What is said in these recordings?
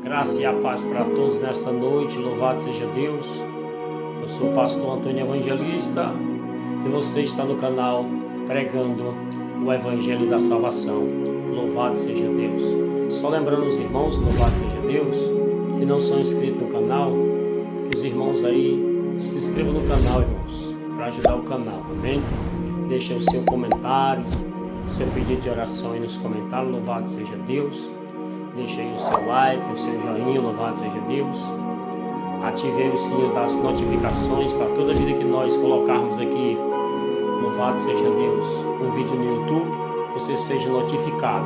Graça e a paz para todos nesta noite, louvado seja Deus. Eu sou o pastor Antônio Evangelista e você está no canal pregando o Evangelho da Salvação. Louvado seja Deus. Só lembrando os irmãos, louvado seja Deus, que não são inscritos no canal, que os irmãos aí se inscrevam no canal, irmãos, para ajudar o canal, amém? Deixa o seu comentário, seu pedido de oração aí nos comentários, louvado seja Deus. Deixe aí o seu like, o seu joinha, louvado seja Deus. Ative aí o sininho das notificações para toda vida que nós colocarmos aqui, louvado seja Deus, um vídeo no YouTube, você seja notificado.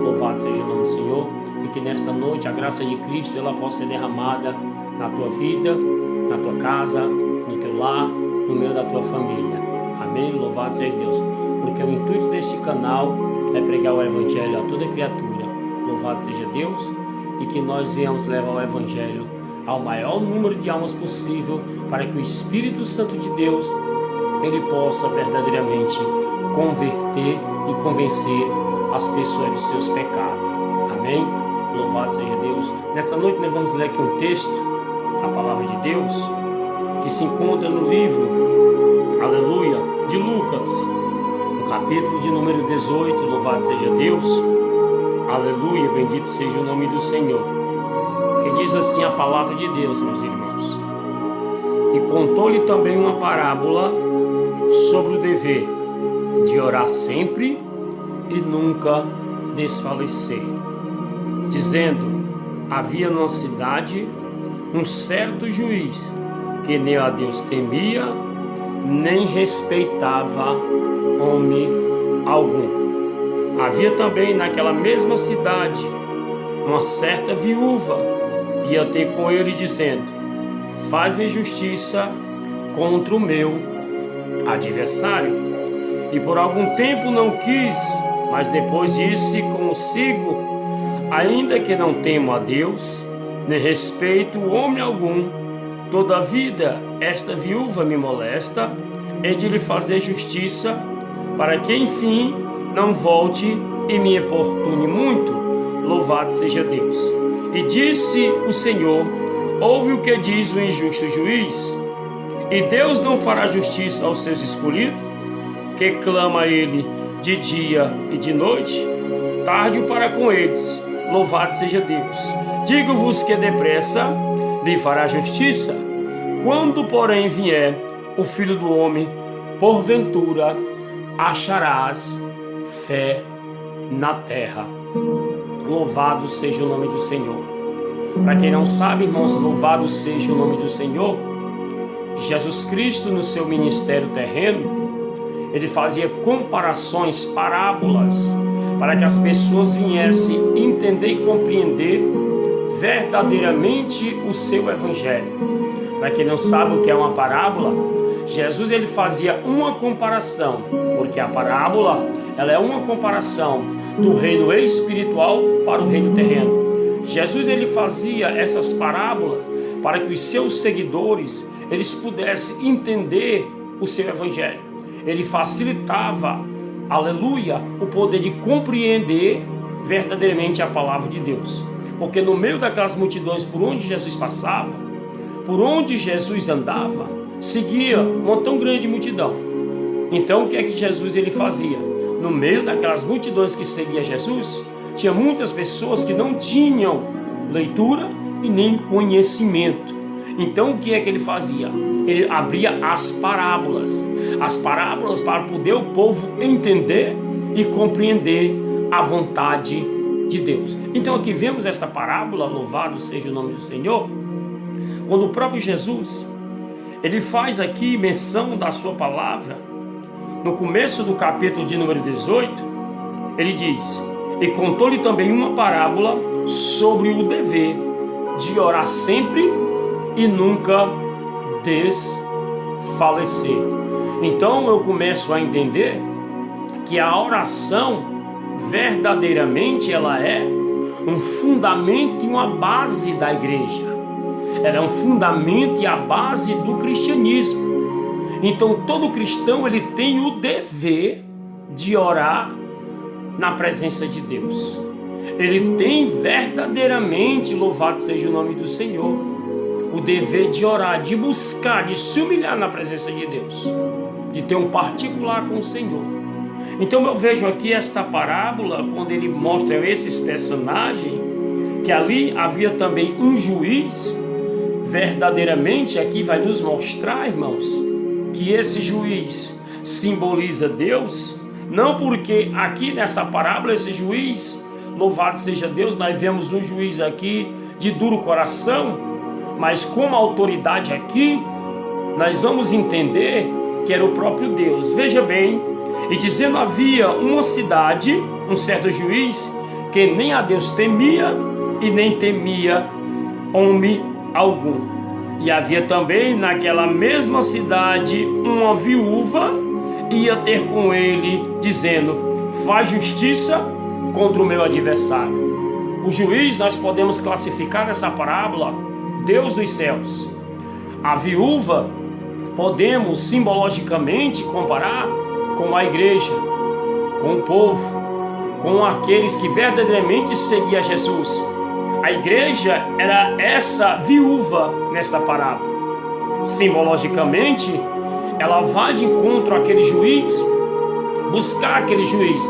Louvado seja o nome do Senhor. E que nesta noite a graça de Cristo ela possa ser derramada na tua vida, na tua casa, no teu lar, no meio da tua família. Amém? Louvado seja Deus. Porque o intuito deste canal é pregar o Evangelho a toda criatura. Louvado seja Deus, e que nós venhamos levar o Evangelho ao maior número de almas possível, para que o Espírito Santo de Deus ele possa verdadeiramente converter e convencer as pessoas de seus pecados. Amém? Louvado seja Deus. Nesta noite nós vamos ler aqui um texto, a palavra de Deus, que se encontra no livro, aleluia, de Lucas, no capítulo de número 18, louvado seja Deus. Aleluia, bendito seja o nome do Senhor. Que diz assim a palavra de Deus, meus irmãos. E contou-lhe também uma parábola sobre o dever de orar sempre e nunca desfalecer, dizendo: havia numa cidade um certo juiz que nem a Deus temia, nem respeitava homem algum. Havia também naquela mesma cidade uma certa viúva, ia ter com ele dizendo: faz-me justiça contra o meu adversário. E por algum tempo não quis, mas depois disse consigo: ainda que não temo a Deus, nem respeito homem algum, todavia esta viúva me molesta, hei de lhe fazer justiça, para que enfim não volte e me importune muito. Louvado seja Deus. E disse o Senhor: ouve o que diz o injusto juiz, e Deus não fará justiça aos seus escolhidos, que clama a ele de dia e de noite, tarde para com eles. Louvado seja Deus. Digo-vos que depressa lhe fará justiça. Quando, porém, vier o Filho do Homem, porventura acharás fé na terra. Louvado seja o nome do Senhor. Para quem não sabe, irmãos, louvado seja o nome do Senhor. Jesus Cristo, no seu ministério terreno, ele fazia comparações, parábolas, para que as pessoas viessem entender e compreender verdadeiramente o seu evangelho. Para quem não sabe o que é uma parábola, Jesus ele fazia uma comparação, porque a parábola ela é uma comparação do reino espiritual para o reino terreno. Jesus ele fazia essas parábolas para que os seus seguidores eles pudessem entender o seu evangelho. Ele facilitava, aleluia, o poder de compreender verdadeiramente a palavra de Deus. Porque no meio daquelas multidões por onde Jesus passava, por onde Jesus andava, seguia uma tão grande multidão. Então o que é que Jesus ele fazia? No meio daquelas multidões que seguia Jesus, tinha muitas pessoas que não tinham leitura e nem conhecimento. Então o que é que ele fazia? Ele abria as parábolas para poder o povo entender e compreender a vontade de Deus. Então aqui vemos esta parábola, louvado seja o nome do Senhor, quando o próprio Jesus ele faz aqui menção da sua palavra. No começo do capítulo de número 18, ele diz: e contou-lhe também uma parábola sobre o dever de orar sempre e nunca desfalecer. Então eu começo a entender que a oração verdadeiramente ela é um fundamento e uma base da igreja. Ela é um fundamento e a base do cristianismo. Então todo cristão ele tem o dever de orar na presença de Deus. ele tem verdadeiramente, louvado seja o nome do Senhor, o dever de orar, de buscar, de se humilhar na presença de Deus, de ter um particular com o Senhor. Então eu vejo aqui esta parábola, quando ele mostra esses personagens, que ali havia também um juiz. Verdadeiramente aqui vai nos mostrar, irmãos, que esse juiz simboliza Deus, não porque aqui nessa parábola esse juiz, louvado seja Deus, nós vemos um juiz aqui de duro coração, mas como autoridade aqui, nós vamos entender que era o próprio Deus. Veja bem, e dizendo havia uma cidade, um certo juiz, que nem a Deus temia e nem temia homem algum. E havia também naquela mesma cidade uma viúva, ia ter com ele, dizendo: faz justiça contra o meu adversário. O juiz nós podemos classificar nessa parábola Deus dos céus. A viúva podemos simbologicamente comparar com a igreja, com o povo, com aqueles que verdadeiramente seguiam Jesus. A igreja era essa viúva nesta parábola. Simbologicamente, ela vai de encontro àquele juiz, buscar aquele juiz,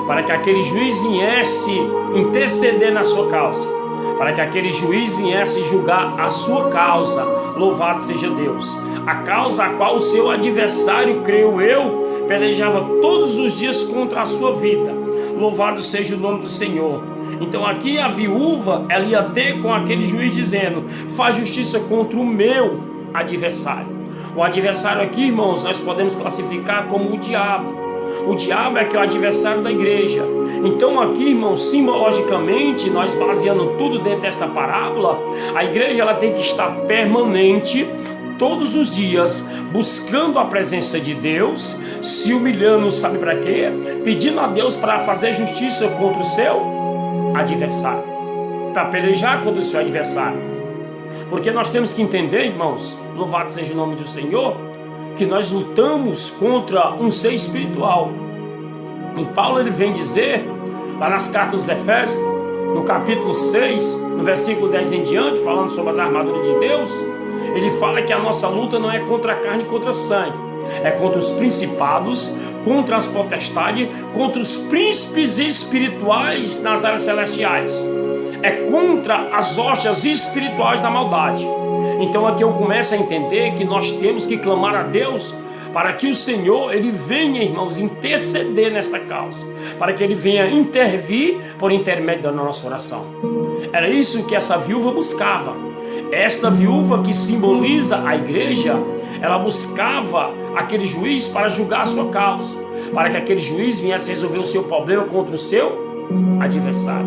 para que aquele juiz viesse interceder na sua causa, para que aquele juiz viesse julgar a sua causa. Louvado seja Deus. A causa a qual o seu adversário, creio eu, pelejava todos os dias contra a sua vida. Louvado seja o nome do Senhor. Então aqui a viúva, ela ia ter com aquele juiz dizendo: faz justiça contra o meu adversário. O adversário aqui, irmãos, nós podemos classificar como o diabo. O diabo é que é o adversário da igreja. Então aqui, irmãos, simbologicamente, nós baseando tudo dentro desta parábola, a igreja ela tem que estar permanente, todos os dias, buscando a presença de Deus, se humilhando, sabe para quê? Pedindo a Deus para fazer justiça contra o seu adversário, para pelejar contra o seu adversário. Porque nós temos que entender, irmãos, louvado seja o nome do Senhor, que nós lutamos contra um ser espiritual. E Paulo ele vem dizer, lá nas cartas dos Efésios, no capítulo 6, no versículo 10 em diante, falando sobre as armaduras de Deus, ele fala que a nossa luta não é contra a carne e contra o sangue, é contra os principados, contra as potestades, contra os príncipes espirituais nas áreas celestiais, é contra as hostes espirituais da maldade. Então aqui eu começo a entender que nós temos que clamar a Deus para que o Senhor ele venha, irmãos, interceder nesta causa, para que ele venha intervir por intermédio da nossa oração. Era isso que essa viúva buscava. Esta viúva que simboliza a igreja, ela buscava aquele juiz para julgar a sua causa, para que aquele juiz viesse resolver o seu problema contra o seu adversário.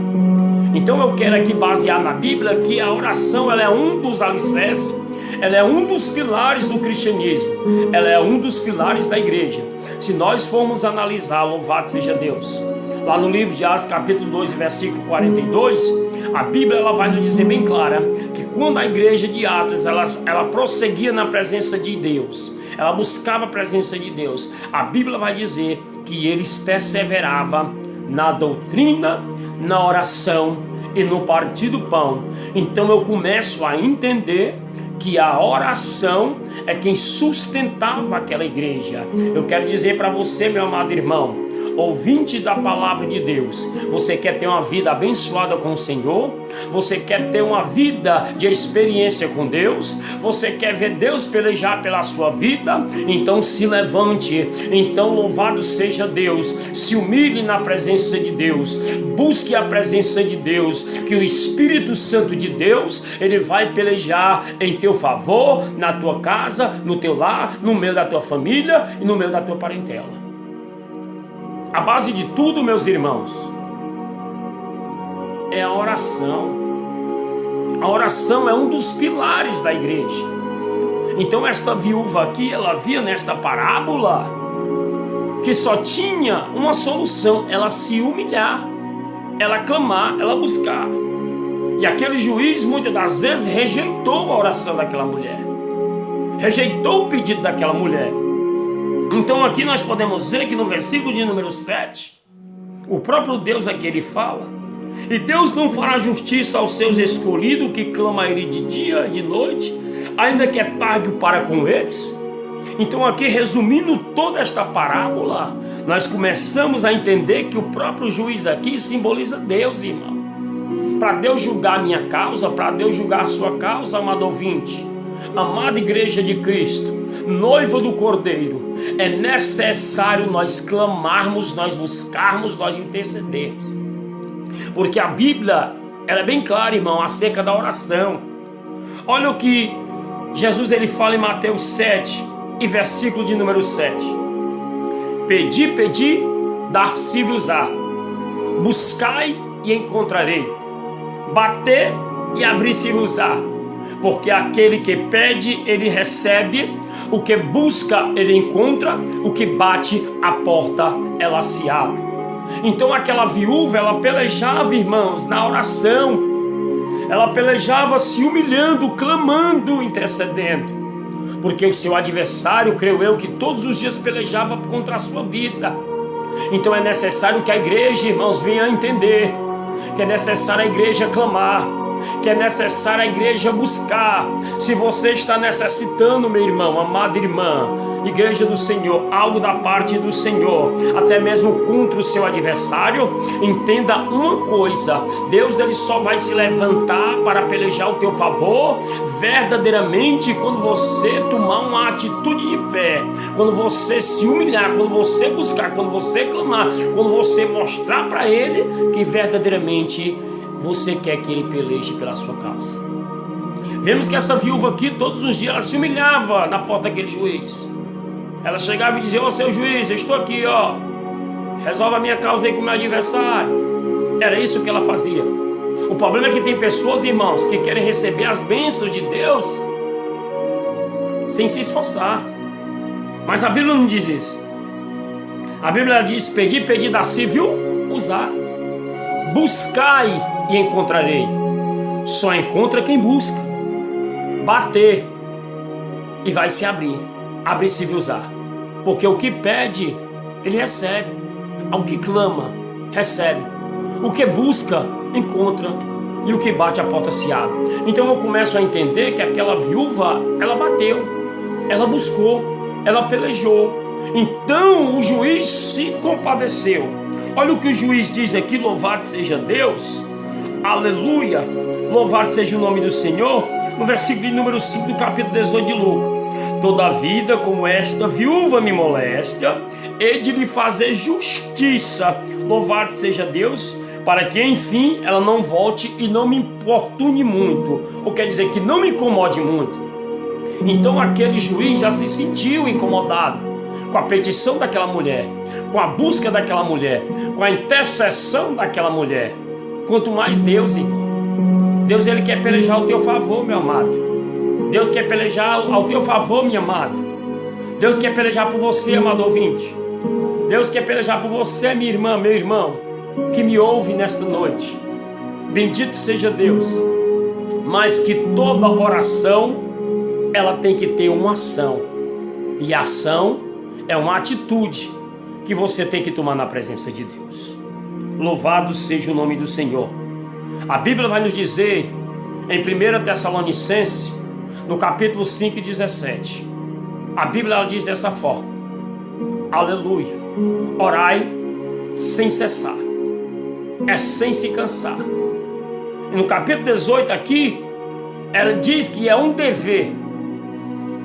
Então eu quero aqui basear na Bíblia que a oração ela é um dos alicerces, ela é um dos pilares do cristianismo, ela é um dos pilares da igreja. Se nós formos analisar, louvado seja Deus, lá no livro de Atos capítulo 2, versículo 42, a Bíblia ela vai nos dizer bem clara que quando a igreja de Atos ela prosseguia na presença de Deus, ela buscava a presença de Deus, a Bíblia vai dizer que eles perseveravam na doutrina, na oração e no partir do pão. Então eu começo a entender que a oração é quem sustentava aquela igreja. Eu quero dizer para você, meu amado irmão, ouvinte da palavra de Deus, você quer ter uma vida abençoada com o Senhor? Você quer ter uma vida de experiência com Deus? Você quer ver Deus pelejar pela sua vida? Então se levante, então louvado seja Deus, se humilhe na presença de Deus, busque a presença de Deus, que o Espírito Santo de Deus, ele vai pelejar em teu favor, na tua casa, no teu lar, no meio da tua família e no meio da tua parentela. A base de tudo, meus irmãos, é a oração. A oração é um dos pilares da igreja. Então esta viúva aqui, ela via nesta parábola que só tinha uma solução, ela se humilhar, ela clamar, ela buscar. E aquele juiz muitas das vezes rejeitou a oração daquela mulher, rejeitou o pedido daquela mulher. Então aqui nós podemos ver que no versículo de número 7, o próprio Deus aqui ele fala E Deus não fará justiça aos seus escolhidos, que clamam a Ele de dia e de noite, ainda que é tarde para com eles? Então aqui, resumindo toda esta parábola, nós começamos a entender que o próprio juiz aqui simboliza Deus, irmão. Para Deus julgar a minha causa, para Deus julgar a sua causa, amado ouvinte, amada igreja de Cristo, noiva do Cordeiro, é necessário nós clamarmos, nós buscarmos, nós intercedermos. Porque a Bíblia, ela é bem clara, irmão, acerca da oração. Olha o que Jesus ele fala em Mateus 7, e versículo de número 7. Pedi, pedi, dar-se-vos-á. Buscai e encontrarei. Bater e abrir-se-vos-á. Porque aquele que pede, ele recebe. O que busca, ele encontra. O que bate, a porta, ela se abre. Então aquela viúva, ela pelejava, irmãos, na oração. Ela pelejava se humilhando, clamando, intercedendo. Porque o seu adversário, creio eu, que todos os dias pelejava contra a sua vida. Então é necessário que a igreja, irmãos, venha a entender que é necessário a igreja clamar, que é necessário a igreja buscar. Se você está necessitando, meu irmão, amada irmã, igreja do Senhor, algo da parte do Senhor, até mesmo contra o seu adversário, entenda uma coisa: Deus ele só vai se levantar para pelejar o teu favor verdadeiramente quando você tomar uma atitude de fé, quando você se humilhar, quando você buscar, quando você clamar, quando você mostrar para Ele que verdadeiramente você quer que Ele peleje pela sua causa. Vemos que essa viúva aqui, todos os dias, ela se humilhava na porta daquele juiz. Ela chegava e dizia: ó, seu juiz, eu estou aqui, ó, resolve a minha causa aí com o meu adversário. Era isso que ela fazia. O problema é que tem pessoas, irmãos, que querem receber as bênçãos de Deus sem se esforçar. Mas a Bíblia não diz isso. A Bíblia diz: pedi, pedi, dar-se-vos-á. Buscai e encontrarei. Só encontra quem busca. Bater e vai se abrir. Abre-se-vos-á. Porque o que pede, ele recebe. Ao que clama, recebe. O que busca, encontra. E o que bate, a porta se abre. Então eu começo a entender que aquela viúva, ela bateu, ela buscou, ela pelejou. Então o juiz se compadeceu. Olha o que o juiz diz aqui: louvado seja Deus, aleluia, louvado seja o nome do Senhor. No versículo de número 5 do capítulo 18 de Lucas: toda vida como esta viúva me molesta, hei de lhe fazer justiça, louvado seja Deus, para que enfim ela não volte e não me importune muito, ou quer dizer que não me incomode muito. Então aquele juiz já se sentiu incomodado com a petição daquela mulher, com a busca daquela mulher, com a intercessão daquela mulher. Quanto mais Deus, irmão. Deus ele quer pelejar ao teu favor, meu amado. Deus quer pelejar ao teu favor, minha amada. Deus quer pelejar por você, amado ouvinte. Deus quer pelejar por você, minha irmã, meu irmão, que me ouve nesta noite. Bendito seja Deus. Mas que toda oração, ela tem que ter uma ação. E a ação é uma atitude que você tem que tomar na presença de Deus. Louvado seja o nome do Senhor. A Bíblia vai nos dizer em 1 Tessalonicenses, no capítulo 5 e 17. A Bíblia ela diz dessa forma: aleluia, orai sem cessar, é sem se cansar. E no capítulo 18 aqui, ela diz que é um dever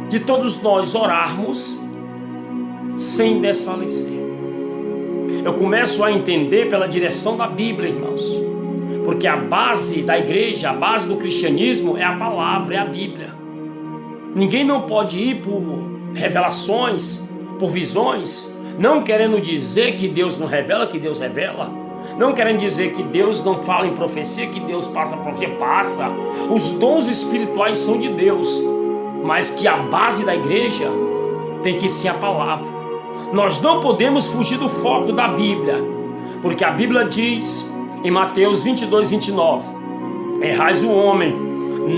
de todos nós orarmos sem desfalecer. Eu começo a entender pela direção da Bíblia, irmãos, porque a base da igreja, a base do cristianismo é a palavra, é a Bíblia. Ninguém não pode ir por revelações, por visões, não querendo dizer que Deus não revela, que Deus revela, não querendo dizer que Deus não fala em profecia, que Deus passa profecia, passa. Os dons espirituais são de Deus, mas que a base da igreja tem que ser a palavra. Nós não podemos fugir do foco da Bíblia, porque a Bíblia diz em Mateus 22, 29: errais o homem,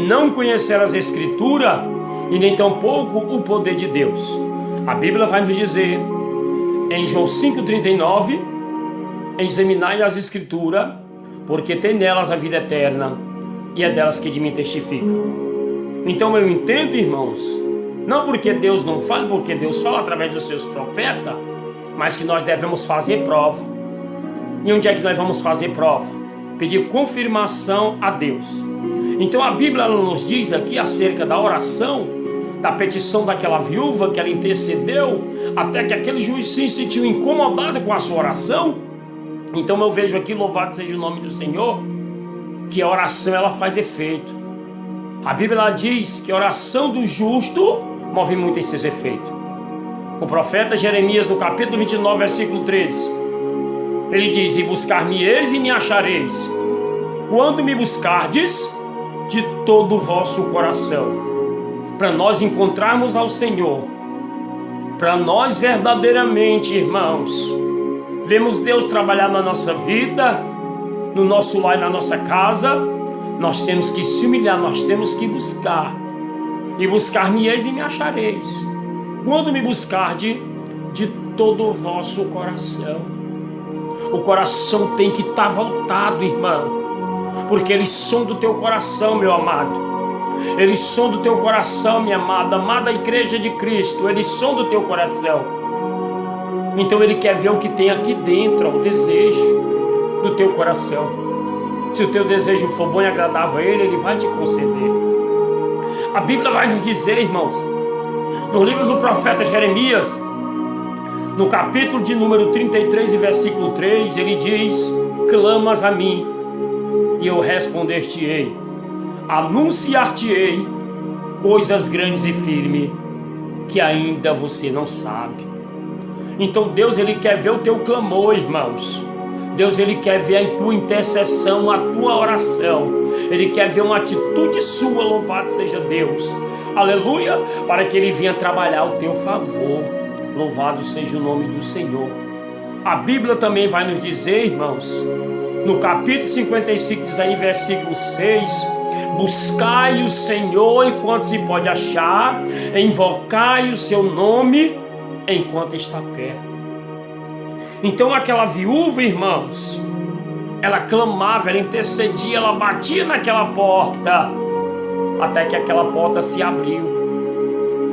não conhecer as Escrituras e nem tampouco o poder de Deus. A Bíblia vai nos dizer em João 5,39: examinai as Escrituras, porque tem nelas a vida eterna, e é delas que de mim testificam. Então eu entendo, irmãos, não porque Deus não fala, porque Deus fala através dos seus profetas, mas que nós devemos fazer prova. E onde é que nós vamos fazer prova? Pedir confirmação a Deus. Então a Bíblia nos diz aqui acerca da oração, da petição daquela viúva, que ela intercedeu, até que aquele juiz se sentiu incomodado com a sua oração. Então eu vejo aqui, louvado seja o nome do Senhor, que a oração ela faz efeito. A Bíblia ela diz que a oração do justo move muito em seus efeitos. O profeta Jeremias, no capítulo 29, versículo 13, ele diz: e buscar-me-eis e me achareis, quando me buscardes de todo o vosso coração. Para nós encontrarmos ao Senhor, para nós verdadeiramente, irmãos, vemos Deus trabalhar na nossa vida, no nosso lar e na nossa casa, nós temos que se humilhar, nós temos que buscar. E buscar-me-eis e me achareis, quando me buscardes de todo o vosso coração. O coração tem que estar voltado, irmão, porque eles são do teu coração, meu amado. Eles são do teu coração, minha amada, amada igreja de Cristo, eles são do teu coração. Então ele quer ver o que tem aqui dentro, o desejo do teu coração. Se o teu desejo for bom e agradável a ele, ele vai te conceder. A Bíblia vai nos dizer, irmãos, no livro do profeta Jeremias, no capítulo de número 33 e versículo 3, ele diz: clamas a mim e eu responder-te-ei, anunciar-te-ei coisas grandes e firmes que ainda você não sabe. Então Deus ele quer ver o teu clamor, irmãos. Deus ele quer ver a tua intercessão, a tua oração. Ele quer ver uma atitude sua, louvado seja Deus. Aleluia, para que ele venha trabalhar ao teu favor. Louvado seja o nome do Senhor. A Bíblia também vai nos dizer, irmãos, no capítulo 55, diz aí, versículo 6, buscai o Senhor enquanto se pode achar, invocai o seu nome enquanto está perto. Então aquela viúva, irmãos, ela clamava, ela intercedia, ela batia naquela porta, até que aquela porta se abriu.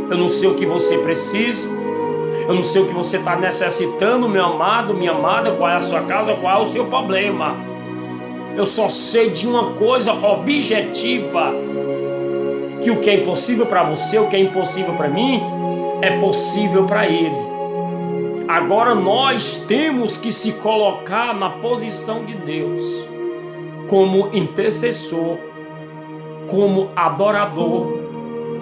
Eu não sei o que você precisa, eu não sei o que você está necessitando, meu amado, minha amada, qual é a sua causa, qual é o seu problema. Eu só sei de uma coisa objetiva, que o que é impossível para você, o que é impossível para mim, é possível para ele. Agora nós temos que se colocar na posição de Deus, como intercessor, como adorador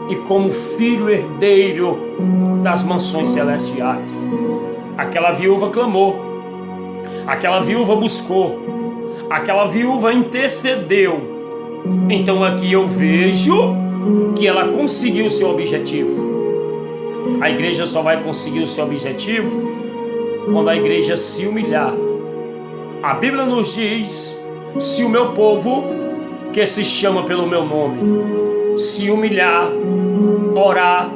e como filho herdeiro das mansões celestiais. Aquela viúva clamou, aquela viúva buscou, aquela viúva intercedeu. Então aqui eu vejo que ela conseguiu o seu objetivo. A igreja só vai conseguir o seu objetivo quando a igreja se humilhar. A Bíblia nos diz: se o meu povo, que se chama pelo meu nome, se humilhar, orar,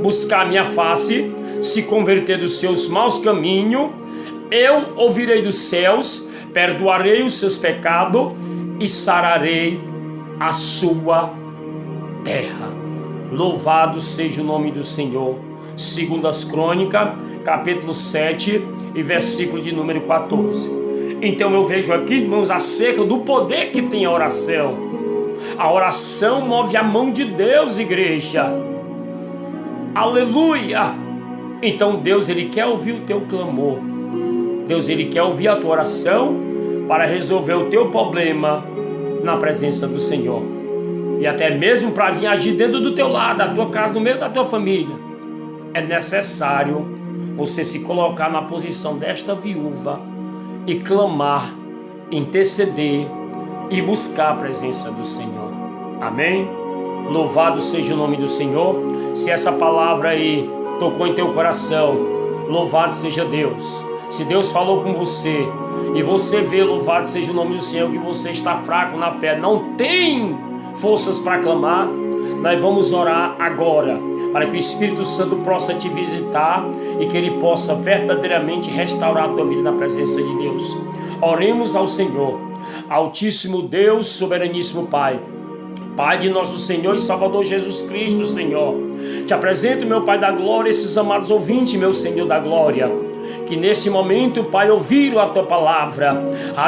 buscar a minha face, se converter dos seus maus caminhos, eu ouvirei dos céus, perdoarei os seus pecados e sararei a sua terra. Louvado seja o nome do Senhor. Segundo as Crônicas, capítulo 7 e versículo de número 14. Então eu vejo aqui, irmãos, acerca do poder que tem a oração. A oração move a mão de Deus, igreja. Aleluia! Então Deus ele quer ouvir o teu clamor. Deus ele quer ouvir a tua oração para resolver o teu problema na presença do Senhor. E até mesmo para vir agir dentro do teu lar, da tua casa, no meio da tua família. É necessário você se colocar na posição desta viúva e clamar, interceder e buscar a presença do Senhor. Amém? Louvado seja o nome do Senhor. Se essa palavra aí tocou em teu coração, louvado seja Deus. Se Deus falou com você e você vê, louvado seja o nome do Senhor, que você está fraco na fé, não tem forças para clamar, nós vamos orar agora, para que o Espírito Santo possa te visitar e que ele possa verdadeiramente restaurar a tua vida na presença de Deus. Oremos ao Senhor. Altíssimo Deus, soberaníssimo Pai, Pai de nosso Senhor e Salvador Jesus Cristo, Senhor, te apresento, meu Pai da glória, esses amados ouvintes, meu Senhor da glória, que nesse momento, Pai, ouviram a Tua palavra.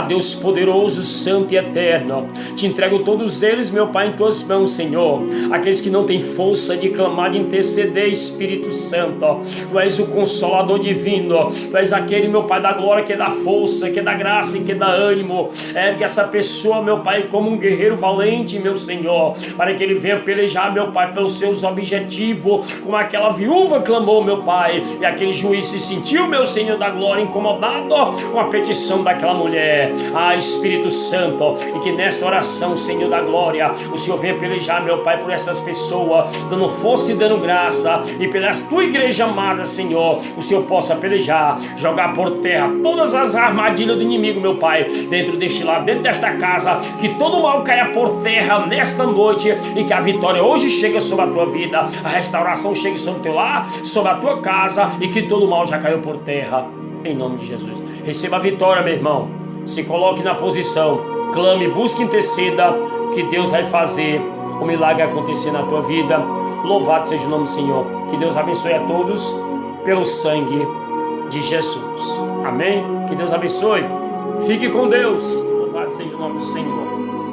Deus poderoso, santo e eterno, te entrego todos eles, meu Pai, em Tuas mãos, Senhor. Aqueles que não têm força de clamar, de interceder, Espírito Santo, Tu és o Consolador divino, Tu és aquele, meu Pai da glória, que dá força, que dá graça e que dá ânimo. Ergue essa pessoa, meu Pai, como um guerreiro valente, meu Senhor, para que ele venha pelejar, meu Pai, pelos seus objetivos, como aquela viúva clamou, meu Pai, e aquele juiz se sentiu, meu Senhor da glória, incomodado com a petição daquela mulher. Espírito Santo, e que nesta oração, Senhor da glória, o Senhor venha pelejar, meu Pai, por essas pessoas, dando força e dando graça, e pela tua igreja amada, Senhor, o Senhor possa pelejar, jogar por terra todas as armadilhas do inimigo, meu Pai, dentro deste lar, dentro desta casa, que todo mal caia por terra nesta noite, e que a vitória hoje chegue sobre a tua vida, a restauração chegue sobre o teu lar, sobre a tua casa, e que todo mal já caiu por terra, em nome de Jesus. Receba a vitória, meu irmão. Se coloque na posição, clame, busque, interceda, que Deus vai fazer o milagre acontecer na tua vida. Louvado seja o nome do Senhor. Que Deus abençoe a todos pelo sangue de Jesus. Amém? Que Deus abençoe. Fique com Deus. Louvado seja o nome do Senhor.